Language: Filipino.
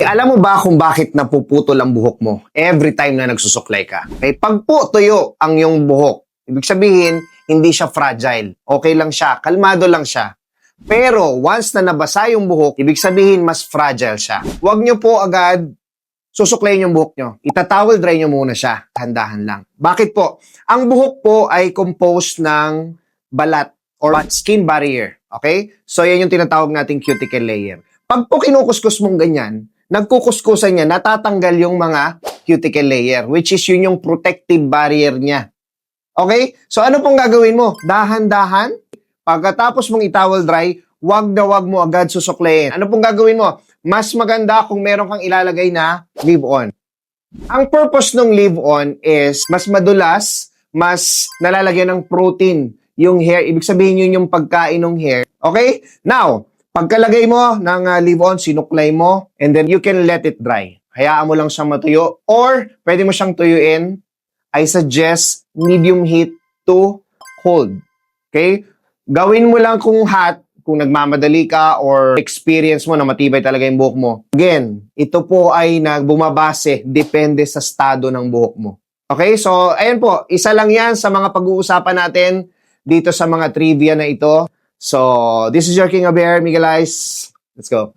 Alam mo ba kung bakit napuputol ang buhok mo every time na nagsusuklay ka? Okay, pag po tuyo ang iyong buhok, ibig sabihin, hindi siya fragile. Okay lang siya, kalmado lang siya. Pero once na nabasa yung buhok, ibig sabihin mas fragile siya. Huwag nyo po agad susuklayin yung buhok nyo. Itatowel dry nyo muna siya. Handahan lang. Bakit po? Ang buhok po ay composed ng balat or skin barrier. Okay? So yan yung tinatawag nating cuticle layer. Pag po kinukuskus mong ganyan, nagkukuskusan niya, natatanggal yung mga cuticle layer, which is yun yung protective barrier niya. Okay? So ano pong gagawin mo? Dahan-dahan, pagkatapos mong itowel dry, wag na wag mo agad susuklayin. Ano pong gagawin mo? Mas maganda kung meron kang ilalagay na leave-on. Ang purpose ng leave-on is mas madulas, mas nalalagyan ng protein yung hair. Ibig sabihin yun yung pagkain ng hair. Okay? Now, pagkalagay mo ng leave-on, sinuklay mo, and then you can let it dry. Hayaan mo lang siyang matuyo. Or, pwede mo siyang tuyuin. I suggest medium heat to cold. Okay? Gawin mo lang kung hot, kung nagmamadali ka or experience mo na matibay talaga yung buhok mo. Again, ito po ay bumabase, depende sa estado ng buhok mo. Okay? So, ayan po. Isa lang yan sa mga pag-uusapan natin dito sa mga trivia na ito. So, this is your King of Hair, Miguel Ice. Let's go.